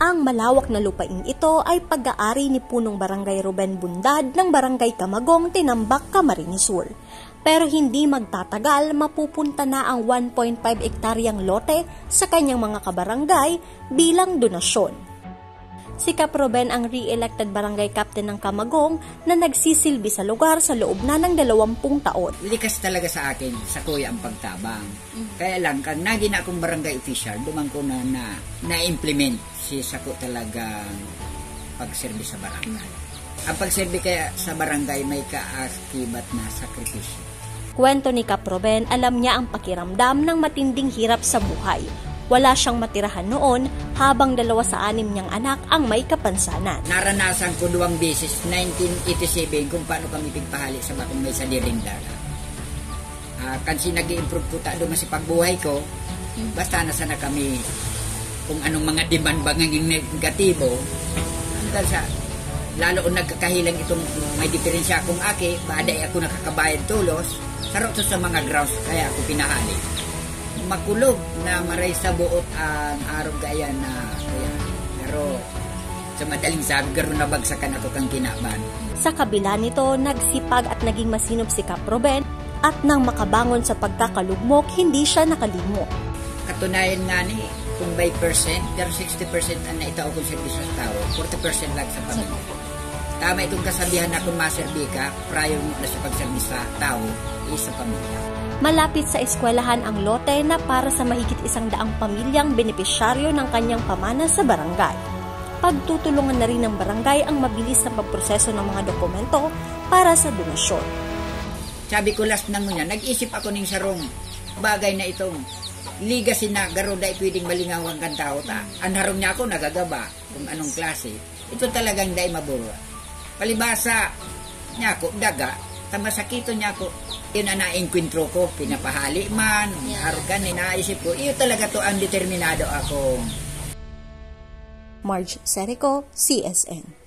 Ang malawak na lupaing ito ay pag-aari ni punong Barangay Ruben Bundad ng Barangay Camagong, Tinambak, Camarines Sur. Pero hindi magtatagal, mapupunta na ang 1.5 ektaryang lote sa kanyang mga kabarangay bilang donasyon. Si Kap Ruben ang re-elected barangay captain ng Camagong na nagsisilbi sa lugar sa loob na ng 20 taon. Likas talaga sa akin, sa kuya ang pagtabang. Kaya lang, kang naging akong barangay official, dumang ko na-implement sa ko talagang pagserbi sa barangay. Ang pagserbi kaya sa barangay may kaakibat na sakripisyo. Kwento ni Kap Ruben, alam niya ang pakiramdam ng matinding hirap sa buhay. Wala siyang matirahan noon habang 2 sa 6 niyang anak ang may kapansanan. Naranasan ko 2 beses, 1987, kung paano kami pigpahali sa bakong may sa Dirinda. Kasi nag-i-improve ko ta doon sa pagbuhay ko, basta nasa na kami kung anong mga demand ba ng negatibo, hanggang sa lalo kung nagkakahilang itong may diferensya akong aki, baday ako nakakabayad tulos, sarot sa mga grounds, kaya ako pinahali. Makulog na maray sa buot ang araw gaya na kaya, pero sa madaling sabi garo nabagsakan ako kang kinaban. Sa kabila nito, nagsipag at naging masinop si Kap Ruben at nang makabangon sa pagkakalugmok, hindi siya nakalimot. Katunayan nga ni, kung by percent, pero 60% ang naitao kong servisyo sa tao, 40% lang sa pamilya. Tama itong kasabihan na kung maserbi ka, prior mo na sa pagserbi sa tao, sa pamilya. Malapit sa eskwelahan ang lote na para sa mahigit 100 pamilyang benepisyaryo ng kanyang pamana sa barangay. Pagtutulungan na rin ng barangay ang mabilis na pagproseso ng mga dokumento para sa donasyon. Sabi ko last nang niya, nag-isip ako ng sarong bagay na itong legacy na garo dahil pwedeng malingawang kang tao ta. Anharong niya ako nagagaba kung anong klase. Ito talagang dahil mabura. Palibasa niya ako, daga, tamasakito niya ako. Yun na na-enkwentro ko, pinapahali man, arugan, naisip ko, iyo talaga to ang determinado ako. Marge Serico, CSN.